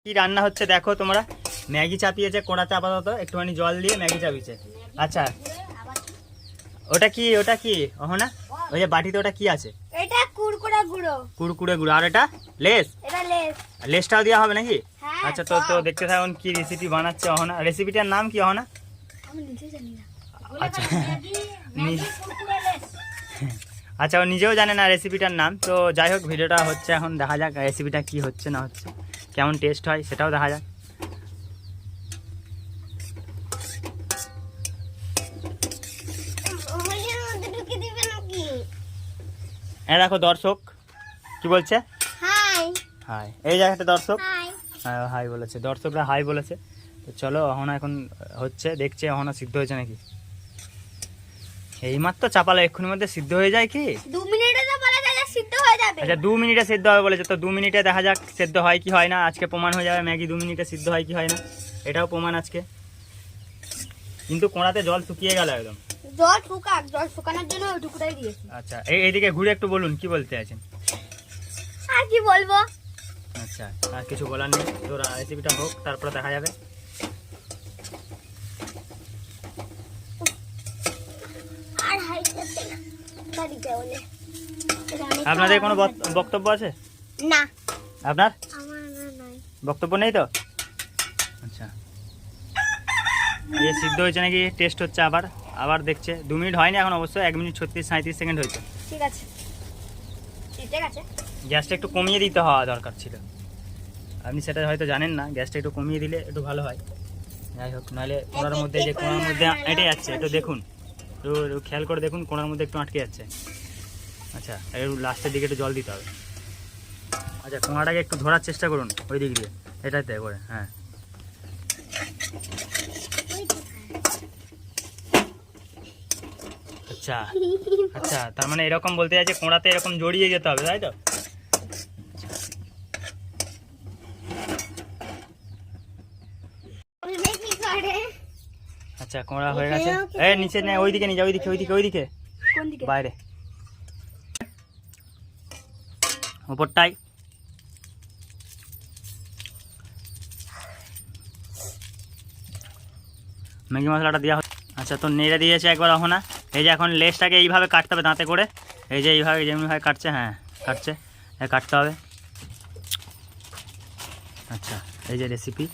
কি রান্না হচ্ছে দেখো তোমরা। ম্যাগি চাপিয়েছে কড়াতে, আপাতত একটুখানি জল দিয়ে ম্যাগি চাপিয়েছে। আচ্ছা ওটা কি না ওই যে বাটিতে ওটা কি আছে? এটা কুরকুরে গুঁড়ো। কুরকুরে গুঁড়ো। আর এটা লেস? এটা লেস। লেসটাও দেওয়া হবে নাকি? হ্যাঁ, আচ্ছা তো দেখতে থাকুন কি রেসিপি বানাচ্ছে অহনা। রেসিপিটার নাম কি অহনা? আমি নিজে জানি না। আচ্ছা আচ্ছা ও নিজেও জানে না রেসিপিটার নাম। তো যাই হোক ভিডিওটা হচ্ছে এখন, দেখা যাক রেসিপিটা কি হচ্ছে না হচ্ছে, কেমন টেস্ট হয় সেটাও দেখা যাক। হ্যাঁ দেখো দর্শক কি বলছে, হাই হাই। এই জায়গাটা দর্শক হাই। হ্যাঁ হাই বলেছে, দর্শকরা হাই বলেছে। তো চলো অহনা এখন হচ্ছে, দেখছে অহনা সিদ্ধ হয়েছে নাকি। এইমাত্র চাপালে এক্ষুনির মধ্যে সিদ্ধ হয়ে যায় কি? 2 মিনিটে তো বলা যায় সিদ্ধ হয়ে যাবে। আচ্ছা 2 মিনিটে সিদ্ধ হবে বলেছে, তো 2 মিনিটে দেখা যাক সিদ্ধ হয় কি হয় না। আজকে প্রমাণ হয়ে যাবে ম্যাগি 2 মিনিটে সিদ্ধ হয় কি হয় না, এটাও প্রমাণ আজকে। কিন্তু কোড়াতে জল শুকিয়ে গেল একদম। জল শুকানোর জন্য ওইটুকুটাই দিয়েছি। আচ্ছা এইদিকে ঘুরে একটু বলুন কি বলতে আছেন। আর কি বলবো? আচ্ছা আর কিছু বলার নেই, তোর রেসিপিটা হোক তারপরে দেখা যাবে। আর হাই করতে না বাড়িতে বলে। আপনাদের কোনো বক্তব্য আছে? না আপনার আমার না নাই বক্তব্য নেই তো? আচ্ছা এই সিদ্ধ হয়েছে নাকি টেস্ট হচ্ছে, আবার দেখছে। 2 মিনিট হয়নি এখন অবশ্য, 1 মিনিট 36-37 সেকেন্ড হয়েছে। ঠিক আছে ঠিক আছে। গ্যাসটা একটু কমিয়ে দিতে হওয়া দরকার ছিল, আপনি সেটা হয়তো জানেন না। গ্যাসটা একটু কমিয়ে দিলে একটু ভালো হয়। যাই হোক, নাহলে কোনার মধ্যে এঁটে যাচ্ছে, একটু দেখুন, একটু খেয়াল করে দেখুন, কোনার মধ্যে একটু আটকে যাচ্ছে। আচ্ছা একটু লাস্টের দিকে একটু জল দিতে হবে। আচ্ছা কোনাটাকে একটু ধরার চেষ্টা করুন ওই দিক দিয়ে, এটাতে করে। হ্যাঁ আচ্ছা আচ্ছা, তার মানে এরকম বলতে চাইছে কোঁড়াতে এরকম জড়িয়ে যেতে হবে, তাই তো? আচ্ছা কোঁড়া হয়ে গেছে। এই নিচে নে, ওইদিকে নিয়ে যা, ওইদিকে কোন দিকে? বাইরে উপরটাই। ম্যাগি মশলাটা দেওয়া হচ্ছে। আচ্ছা তো নেড়ে দিয়েছে একবার অহনা। এই যে এখন লেসটাকে এইভাবে কাটতে হবে দাঁতে করে, এই যে এইভাবে যেমনিভাবে কাটছে, হ্যাঁ কাটছে, কাটতে হবে। আচ্ছা এই যে রেসিপি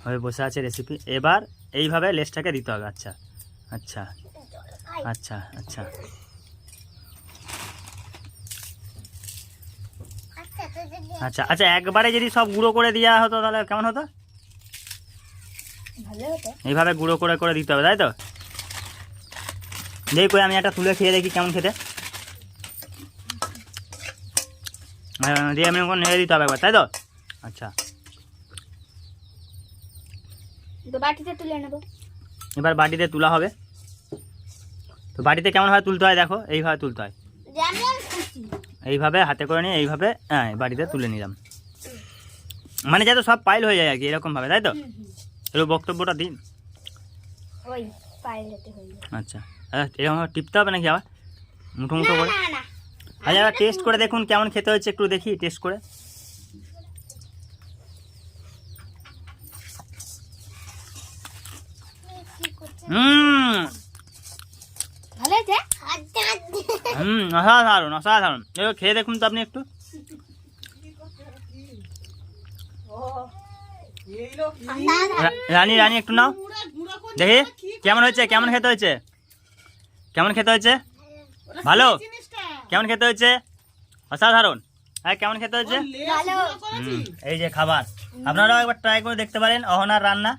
হয়ে বসে আছে রেসিপি, এবার এইভাবে লেসটাকে দিতে হবে। আচ্ছা আচ্ছা আচ্ছা আচ্ছা আচ্ছা আচ্ছা একবারে যদি সব গুঁড়ো করে দেওয়া হতো তাহলে কেমন হতো? ভালো হতো। এইভাবে গুঁড়ো করে করে দিতে হবে, তাই তো? দেখি কই আমি একটা তুলে খেয়ে দেখি কেমন খেতে। দিয়ে আমি ওখানে নেড়ে দিতে হবে একবার, তাই তো? আচ্ছা তো বাটিতে তুলে নেব। এবার বাটিতে তোলা হবে। তো বাটিতে কেমনভাবে তুলতে হয় দেখো, এইভাবে তুলতে হয়, যেমন খুশি। এইভাবে হাতে করে নিয়ে এইভাবে হ্যাঁ বাটিতে তুলে নিলাম, মানে যাতে সব পাইল হয়ে যায় আর কি, এরকমভাবে, তাই তো? একটু বক্তব্যটা দিন। ওই পাইলেতে হয়ে যায়। আচ্ছা এরকমভাবে টিপতে হবে নাকি আবার মুঠো মুঠো করে? না না আচ্ছা এবার টেস্ট করে দেখুন কেমন খেতে হচ্ছে, একটু দেখি টেস্ট করে। ভালো আছে। অসাধারণ অসাধারণ। এবার খেয়ে দেখুন তো আপনি একটু। রানী রানী একটু নাও দেখি কেমন হয়েছে, কেমন খেতে হয়েছে, কেমন খেতে হয়েছে? ভালো? কেমন খেতে হয়েছে? অসাধারণ। হ্যাঁ কেমন খেতে হয়েছে? ভালো। এই যে খাবার, আপনারাও একবার ট্রাই করে দেখতে পারেন অহনার রান্না।